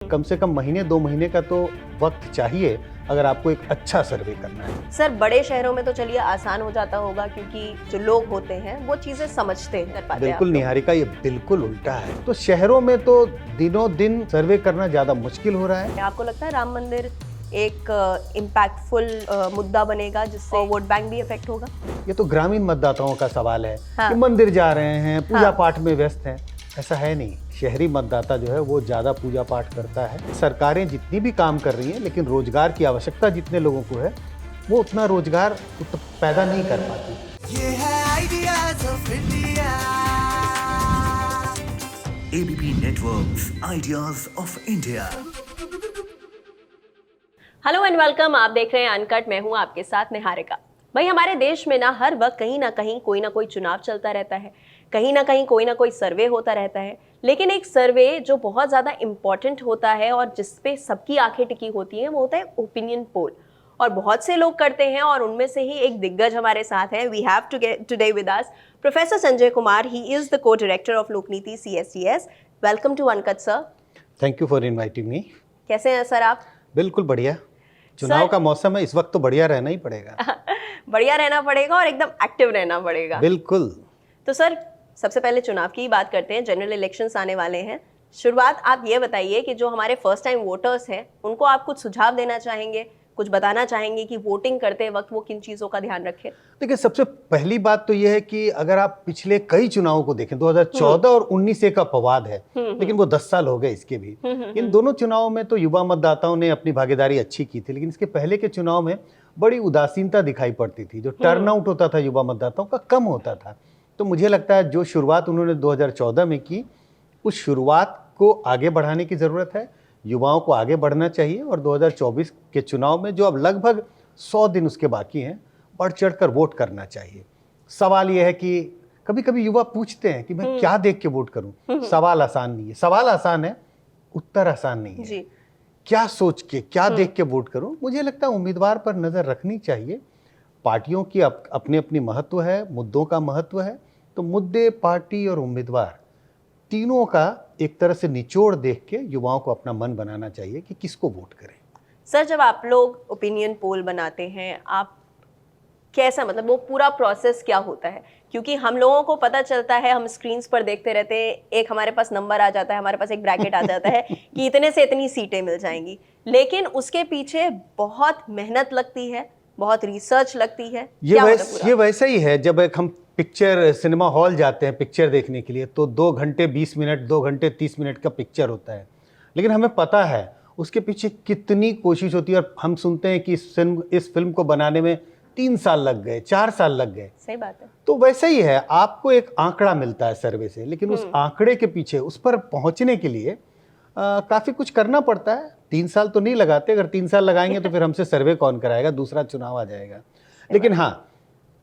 कम से कम महीने 2 महीने का तो वक्त चाहिए अगर आपको एक अच्छा सर्वे करना है। सर बड़े शहरों में तो चलिए आसान हो जाता होगा क्योंकि जो लोग होते हैं वो चीजें समझते हैं, कर पाते हैं बिल्कुल आप लोग। निहारिका, ये बिल्कुल उल्टा है। तो शहरों में तो दिनों दिन सर्वे करना ज्यादा मुश्किल हो रहा है। आपको लगता है राम मंदिर एक इम्पैक्टफुल मुद्दा बनेगा जिससे वोट बैंक भी इफेक्ट होगा? ये तो ग्रामीण मतदाताओं का सवाल है हाँ। कि मंदिर जा रहे हैं, पूजा हाँ। पाठ में व्यस्त हैं। ऐसा है नहीं। शहरी मतदाता जो है वो ज्यादा पूजा पाठ करता है। सरकारें जितनी भी काम कर रही हैं, लेकिन रोजगार की आवश्यकता जितने लोगों को है वो उतना रोजगार पैदा नहीं कर पाती। ये है ideas of India. ABP Networks Ideas of India। Hello and welcome, आप देख रहे हैं अनकट। मैं हूं आपके साथ निहारिका। भाई हमारे देश में ना हर वक्त कहीं ना कहीं कोई ना कोई चुनाव चलता रहता है, कहीं ना कहीं कोई ना कोई सर्वे होता रहता है। लेकिन एक सर्वे जो बहुत ज़्यादा इम्पॉर्टेंट होता है और जिस पे सबकी आंखें टिकी होती हैं वो होता है ओपिनियन पोल। और बहुत से लोग करते हैं और उनमें से ही एक दिग्गज हमारे साथ है। We have today with us professor Sanjay Kumar. He is the co director of Lokniti CSDS। Welcome to uncut sir. Thank you for inviting me. कैसे हैं सर आप? बिल्कुल बढ़िया। चुनाव का मौसम है, इस वक्त तो बढ़िया रहना ही पड़ेगा। बढ़िया रहना पड़ेगा और एकदम एक्टिव रहना पड़ेगा। बिल्कुल। तो सर सबसे पहले चुनाव की ही बात करते हैं। जनरल इलेक्शंस आने वाले हैं। शुरुआत आप ये बताइए कि जो हमारे फर्स्ट टाइम वोटर्स हैं उनको आप कुछ सुझाव देना चाहेंगे, कुछ बताना चाहेंगे कि वोटिंग करते वक्त वो किन चीज़ों का ध्यान रखें? देखिए, सबसे पहली बात तो यह है कि अगर आप पिछले कई चुनावों को देखें, 2014 और 19 एक अपवाद है, लेकिन वो 10 साल हो गए इसके भी। इन दोनों चुनावों में तो युवा मतदाताओं ने अपनी भागीदारी अच्छी की थी, लेकिन इसके पहले के चुनाव में बड़ी उदासीनता दिखाई पड़ती थी। जो टर्नआउट होता था युवा मतदाताओं का कम होता था। तो मुझे लगता है जो शुरुआत उन्होंने 2014 में की, उस शुरुआत को आगे बढ़ाने की ज़रूरत है। युवाओं को आगे बढ़ना चाहिए और 2024 के चुनाव में जो अब लगभग 100 दिन उसके बाकी हैं, बढ़ चढ़कर वोट करना चाहिए। सवाल यह है कि कभी कभी युवा पूछते हैं कि मैं क्या देख के वोट करूं। सवाल आसान नहीं है। सवाल आसान है, उत्तर आसान नहीं है। जी। क्या सोच के, क्या देख के वोट करूं? मुझे लगता है उम्मीदवार पर नज़र रखनी चाहिए। पार्टियों की अपनी अपनी महत्व है, मुद्दों का महत्व है। तो मुद्दे, पार्टी और उम्मीदवार तीनों का एक तरह से निचोड़ देख के युवाओं को अपना मन बनाना चाहिए कि किसको वोट करें। सर जब आप लोग ओपिनियन पोल बनाते हैं, आप कैसा, मतलब वो पूरा प्रोसेस क्या होता है? क्योंकि हम लोगों को पता चलता है, हम स्क्रीन्स पर देखते रहते हैं, एक हमारे पास नंबर आ जाता है, हमारे पास एक ब्रैकेट आ जाता है कि इतने से इतनी सीटें मिल जाएंगी। लेकिन उसके पीछे बहुत मेहनत लगती है, बहुत रिसर्च लगती है। ये वैसा ही है। जब एक हम पिक्चर सिनेमा हॉल जाते हैं पिक्चर देखने के लिए, तो 2 घंटे 20 मिनट, 2 घंटे 30 मिनट का पिक्चर होता है, लेकिन हमें पता है उसके पीछे कितनी कोशिश होती है। और हम सुनते हैं कि इस फिल्म को बनाने में 3 साल लग गए, 4 साल लग गए। सही बात है। तो वैसे ही है, आपको एक आंकड़ा मिलता है सर्वे से, लेकिन उस आंकड़े के पीछे, उस पर पहुंचने के लिए काफ़ी कुछ करना पड़ता है। 3 साल तो नहीं लगाते। अगर 3 साल लगाएंगे तो फिर हमसे सर्वे कौन कराएगा, दूसरा चुनाव आ जाएगा। लेकिन हाँ,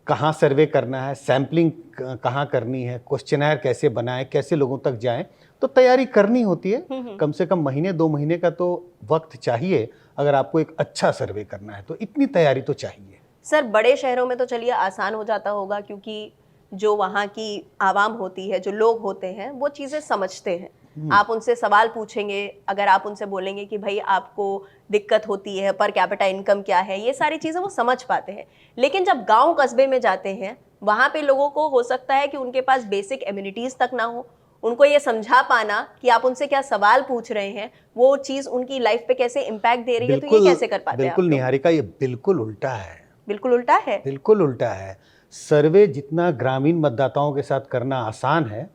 कहाँ सर्वे करना है, सैम्पलिंग कहाँ करनी है, क्वेश्चनर कैसे बनाएं, कैसे लोगों तक जाएं, तो तैयारी करनी होती है। कम से कम महीने 2 महीने का तो वक्त चाहिए अगर आपको एक अच्छा सर्वे करना है, तो इतनी तैयारी तो चाहिए। सर बड़े शहरों में तो चलिए आसान हो जाता होगा क्योंकि जो वहाँ की आवाम होती है, जो लोग होते हैं, वो चीज़ें समझते हैं। आप उनसे सवाल पूछेंगे, अगर आप उनसे बोलेंगे कि भाई आपको दिक्कत होती है, पर कैपिटा इनकम क्या है, ये सारी चीज़ें वो समझ पाते हैं। लेकिन जब गांव कस्बे में जाते हैं, वहाँ पे लोगों को हो सकता है कि उनके पास बेसिक एम्यूनिटीज़ तक ना हो। उनको ये समझा पाना कि आप उनसे क्या सवाल पूछ रहे हैं, वो चीज़ उनकी लाइफ पे कैसे इम्पैक्ट दे रही है, तो ये कैसे कर पाते हैं? बिल्कुल निहारिका, ये बिल्कुल उल्टा है। बिल्कुल उल्टा है। बिल्कुल उल्टा है। सर्वे जितना ग्रामीण मतदाताओं के साथ करना आसान है,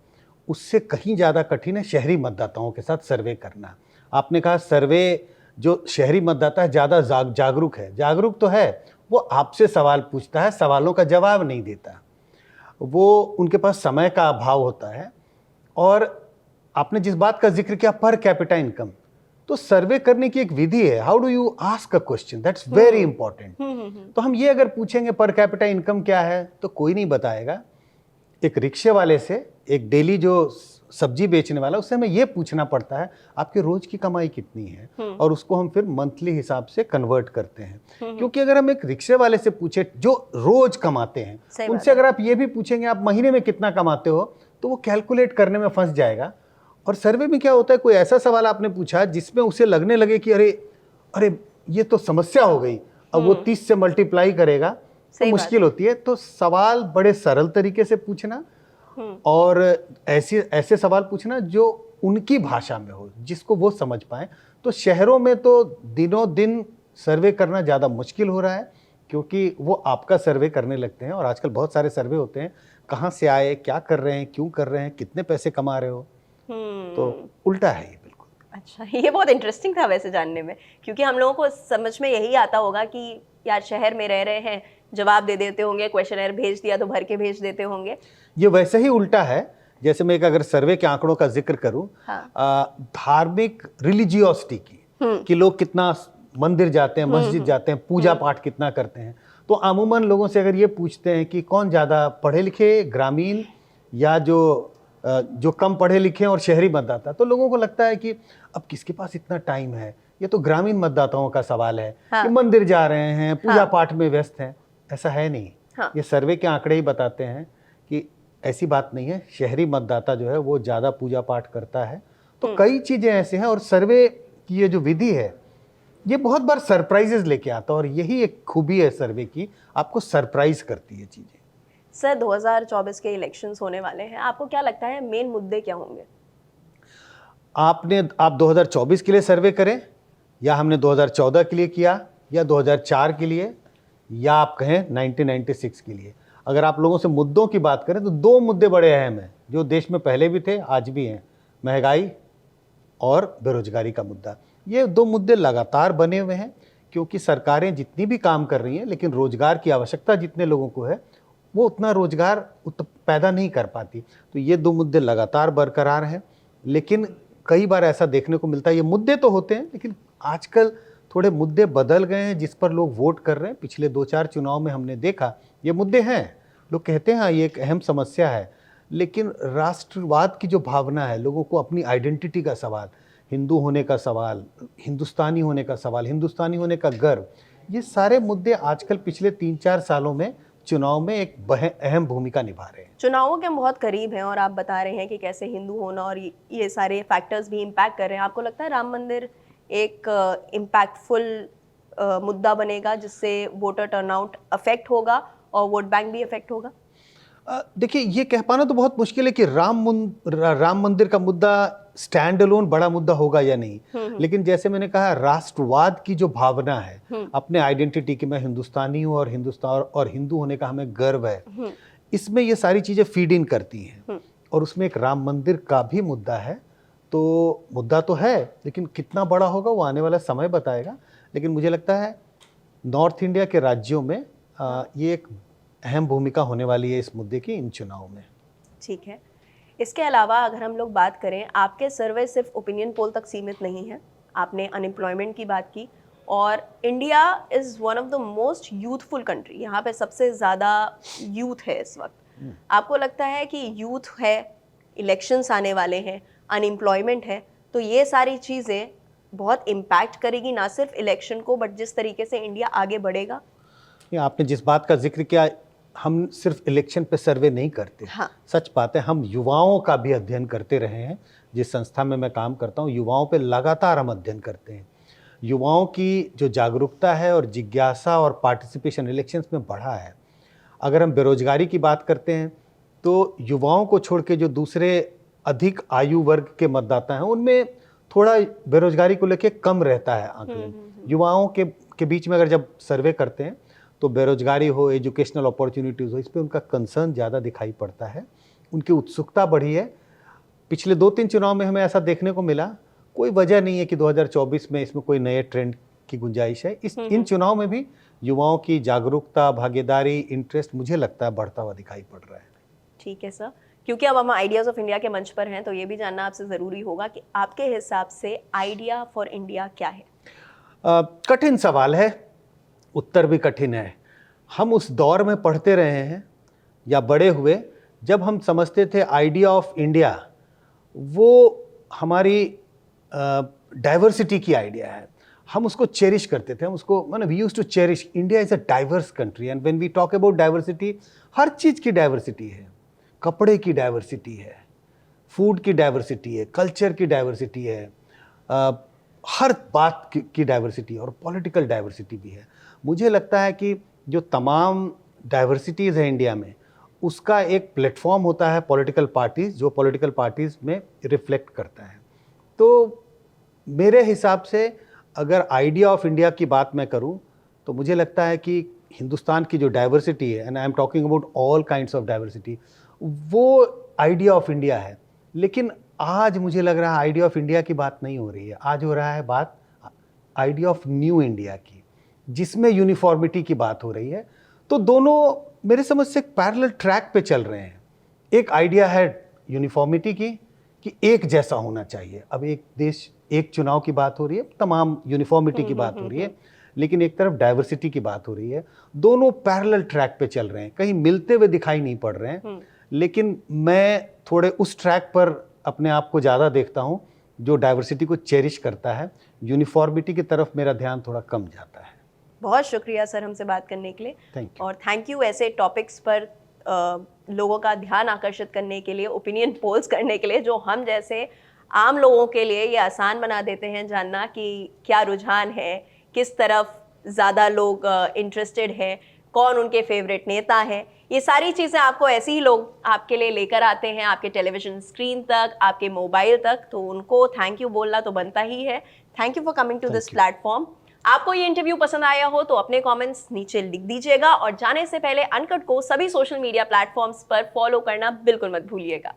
उससे कहीं ज़्यादा कठिन है शहरी मतदाताओं के साथ सर्वे करना। आपने कहा सर्वे, जो शहरी मतदाता है ज़्यादा जागरूक है। जागरूक तो है, वो आपसे सवाल पूछता है, सवालों का जवाब नहीं देता। वो उनके पास समय का अभाव होता है। और आपने जिस बात का जिक्र किया, पर कैपिटा इनकम, तो सर्वे करने की एक विधि है। How do you ask a question, that's very important. तो हम ये अगर पूछेंगे पर कैपिटा इनकम क्या है, तो कोई नहीं बताएगा। एक रिक्शे वाले से, एक डेली जो सब्जी बेचने वाला, उससे हमें ये पूछना पड़ता है आपके रोज की कमाई कितनी है, और उसको हम फिर मंथली हिसाब से कन्वर्ट करते हैं। क्योंकि अगर हम एक रिक्शे वाले से पूछे जो रोज कमाते हैं, उनसे अगर आप ये भी पूछेंगे आप महीने में कितना कमाते हो, तो वो कैलकुलेट करने में फंस जाएगा और सर्वे में क्या होता है, कोई ऐसा सवाल आपने पूछा जिसमें उसे लगने लगे कि अरे अरे ये तो समस्या हो गई, अब वो 30 से मल्टीप्लाई करेगा तो सही बात मुश्किल होती है। तो सवाल बड़े सरल तरीके से पूछना और ऐसे ऐसे सवाल पूछना जो उनकी भाषा में हो, जिसको वो समझ पाए। तो शहरों में तो दिनों दिन सर्वे करना ज़्यादा मुश्किल हो रहा है, क्योंकि वो आपका सर्वे करने लगते हैं। और आजकल बहुत सारे सर्वे होते हैं, कहाँ से आए, क्या कर रहे हैं, क्यों कर रहे हैं, कितने पैसे कमा रहे हो। तो उल्टा है ये बिल्कुल। अच्छा, ये बहुत इंटरेस्टिंग था वैसे जानने में, क्योंकि हम लोगों को समझ में यही आता होगा कि यार शहर में रह रहे हैं, जवाब दे देते होंगे, क्वेश्चनर भेज दिया तो भर के भेज देते होंगे। ये वैसे ही उल्टा है। जैसे मैं एक अगर सर्वे के आंकड़ों का जिक्र करूं, हाँ। धार्मिक रिलीजियोसिटी की कि लोग कितना मंदिर जाते हैं, मस्जिद जाते हैं, पूजा पाठ कितना करते हैं, तो अमूमन लोगों से अगर ये पूछते हैं कि कौन ज़्यादा पढ़े लिखे ग्रामीण या जो कम पढ़े लिखे और शहरी मतदाता, तो लोगों को लगता है कि अब किसके पास इतना टाइम है, ये तो ग्रामीण मतदाताओं का सवाल है हाँ। कि मंदिर जा रहे हैं, पूजा पाठ में व्यस्त हैं। ऐसा है नहीं। हाँ। ये सर्वे के आंकड़े ही बताते हैं कि ऐसी बात नहीं है। शहरी मतदाता जो है वो ज़्यादा पूजा पाठ करता है। तो कई चीज़ें ऐसे हैं, और सर्वे की ये जो विधि है ये बहुत बार सरप्राइजेस लेके आता है, और यही एक खूबी है सर्वे की, आपको सरप्राइज करती है चीज़ें। सर 2024 के इलेक्शंस होने वाले हैं, आपको क्या लगता है मेन मुद्दे क्या होंगे? आप 2024 के लिए सर्वे करें, या हमने 2014 के लिए किया, या 2004 के लिए, या आप कहें 1996 के लिए। अगर आप लोगों से मुद्दों की बात करें तो दो मुद्दे बड़े अहम हैं, जो देश में पहले भी थे आज भी हैं, महंगाई और बेरोजगारी का मुद्दा। ये दो मुद्दे लगातार बने हुए हैं, क्योंकि सरकारें जितनी भी काम कर रही हैं, लेकिन रोजगार की आवश्यकता जितने लोगों को है वो उतना रोजगार पैदा नहीं कर पाती। तो ये दो मुद्दे लगातार बरकरार हैं। लेकिन कई बार ऐसा देखने को मिलता है, ये मुद्दे तो होते हैं, लेकिन आजकल थोड़े मुद्दे बदल गए हैं जिस पर लोग वोट कर रहे हैं। पिछले 2-4 चुनाव में हमने देखा ये मुद्दे हैं, लोग कहते हैं हाँ ये एक अहम समस्या है, लेकिन राष्ट्रवाद की जो भावना है, लोगों को अपनी आइडेंटिटी का सवाल, हिंदू होने का सवाल, हिंदुस्तानी होने का सवाल, हिंदुस्तानी होने का गर्व, ये सारे मुद्दे आजकल पिछले 3-4 सालों में चुनाव में एक अहम भूमिका निभा रहे हैं। चुनावों के हम बहुत करीब हैं और आप बता रहे हैं कि कैसे हिंदू होना और ये सारे फैक्टर्स भी इम्पैक्ट कर रहे हैं। आपको लगता है राम मंदिर एक इम्पैक्टफुल मुद्दा बनेगा जिससे वोटर टर्नआउट अफेक्ट होगा और वोट बैंक भी अफेक्ट होगा? देखिए, ये कह पाना तो बहुत मुश्किल है कि राम मंदिर का मुद्दा स्टैंड अलोन बड़ा मुद्दा होगा या नहीं। लेकिन जैसे मैंने कहा, राष्ट्रवाद की जो भावना है, अपने आइडेंटिटी की, मैं हिंदुस्तानी हूँ और हिंदुस्तान और हिंदू होने का हमें गर्व है, इसमें ये सारी चीज़ें फीड इन करती हैं। और उसमें एक राम मंदिर का भी मुद्दा है। तो मुद्दा तो है, लेकिन कितना बड़ा होगा वो आने वाला समय बताएगा। लेकिन मुझे लगता है नॉर्थ इंडिया के राज्यों में ये एक अहम भूमिका होने वाली है इस मुद्दे की इन चुनाव में। ठीक है। इसके अलावा अगर हम लोग बात करें, आपके सर्वे सिर्फ ओपिनियन पोल तक सीमित नहीं है। आपने अनएम्प्लॉयमेंट की बात की, और India is one of the most youthful country. यहाँ पे सबसे ज़्यादा यूथ है इस वक्त। आपको लगता है कि यूथ है, इलेक्शंस आने वाले हैं, अनएम्प्लॉयमेंट है, तो ये सारी चीज़ें बहुत इम्पैक्ट करेगी ना सिर्फ इलेक्शन को, बट जिस तरीके से इंडिया आगे बढ़ेगा? आपने जिस बात का जिक्र किया, हम सिर्फ इलेक्शन पे सर्वे नहीं करते। हाँ। सच बात है, हम युवाओं का भी अध्ययन करते रहे हैं। जिस संस्था में मैं काम करता हूँ, युवाओं पे लगातार हम अध्ययन करते हैं। युवाओं की जो जागरूकता है और जिज्ञासा और पार्टिसिपेशन इलेक्शंस में बढ़ा है। अगर हम बेरोजगारी की बात करते हैं तो युवाओं को छोड़ के जो दूसरे अधिक आयु वर्ग के मतदाता हैं, उनमें थोड़ा बेरोजगारी को लेकर कम रहता है आंकलन। युवाओं के बीच में अगर जब सर्वे करते हैं तो बेरोजगारी हो, एजुकेशनल अपॉर्चुनिटीज़ हो, इस पे उनका कंसर्न ज़्यादा दिखाई पड़ता है, उनकी उत्सुकता बढ़ी है। पिछले 2-3 चुनाव में हमें ऐसा देखने को मिला। कोई वजह नहीं है कि 2024 में इसमें कोई नए ट्रेंड की गुंजाइश है। इन चुनाव में भी युवाओं की जागरूकता, भागीदारी, इंटरेस्ट मुझे लगता है बढ़ता हुआ दिखाई पड़ रहा है। ठीक है सर, क्योंकि अब हम आइडियाज़ ऑफ इंडिया के मंच पर हैं, तो ये भी जानना आपसे ज़रूरी होगा कि आपके हिसाब से आइडिया फॉर इंडिया क्या है? कठिन सवाल है, उत्तर भी कठिन है। हम उस दौर में पढ़ते रहे हैं या बड़े हुए जब हम समझते थे आइडिया ऑफ इंडिया वो हमारी डाइवर्सिटी की आइडिया है। हम उसको चेरिश करते थे, हम उसको मतलब we used to cherish. India is a diverse country and when we talk about diversity, हर चीज़ की डाइवर्सिटी है। कपड़े की डाइवर्सिटी है, फूड की डाइवर्सिटी है, कल्चर की डाइवर्सिटी है, हर बात की डाइवर्सिटी है और पॉलिटिकल डाइवर्सिटी भी है। मुझे लगता है कि जो तमाम डाइवर्सिटीज़ है इंडिया में, उसका एक प्लेटफॉर्म होता है पॉलिटिकल पार्टीज़, जो पॉलिटिकल पार्टीज़ में रिफ्लेक्ट करता है। तो मेरे हिसाब से अगर आइडिया ऑफ इंडिया की बात मैं करूं, तो मुझे लगता है कि हिंदुस्तान की जो डाइवर्सिटी है, and I am talking about all kinds of diversity, वो आइडिया ऑफ इंडिया है। लेकिन आज मुझे लग रहा है आइडिया ऑफ इंडिया की बात नहीं हो रही है, आज हो रहा है बात आइडिया ऑफ न्यू इंडिया की, जिसमें यूनिफॉर्मिटी की बात हो रही है। तो दोनों मेरे समझ से पैरेलल ट्रैक पे चल रहे हैं। एक आइडिया है यूनिफॉर्मिटी की, कि एक जैसा होना चाहिए। अब एक देश, एक चुनाव की बात हो रही है, तमाम यूनिफॉर्मिटी की बात हो रही है, लेकिन एक तरफ डाइवर्सिटी की बात हो रही है। दोनों पैरेलल ट्रैक पे चल रहे हैं, कहीं मिलते हुए दिखाई नहीं पड़ रहे हैं। लेकिन मैं थोड़े उस ट्रैक पर अपने आप को ज़्यादा देखता हूँ जो डाइवर्सिटी को चेरिश करता है। यूनिफॉर्मिटी की तरफ मेरा ध्यान थोड़ा कम जाता है। बहुत शुक्रिया सर हमसे बात करने के लिए। Thank you. और थैंक यू ऐसे टॉपिक्स पर लोगों का ध्यान आकर्षित करने के लिए, ओपिनियन पोल्स करने के लिए, जो हम जैसे आम लोगों के लिए ये आसान बना देते हैं जानना कि क्या रुझान है, किस तरफ ज़्यादा लोग इंटरेस्टेड हैं, कौन उनके फेवरेट नेता हैं। ये सारी चीज़ें आपको ऐसे ही लोग आपके लिए लेकर आते हैं, आपके टेलीविज़न स्क्रीन तक, आपके मोबाइल तक। तो उनको थैंक यू बोलना तो बनता ही है। Thank you for coming to this platform. आपको ये इंटरव्यू पसंद आया हो तो अपने कमेंट्स नीचे लिख दीजिएगा, और जाने से पहले अनकट को सभी सोशल मीडिया प्लेटफॉर्म्स पर फॉलो करना बिल्कुल मत भूलिएगा।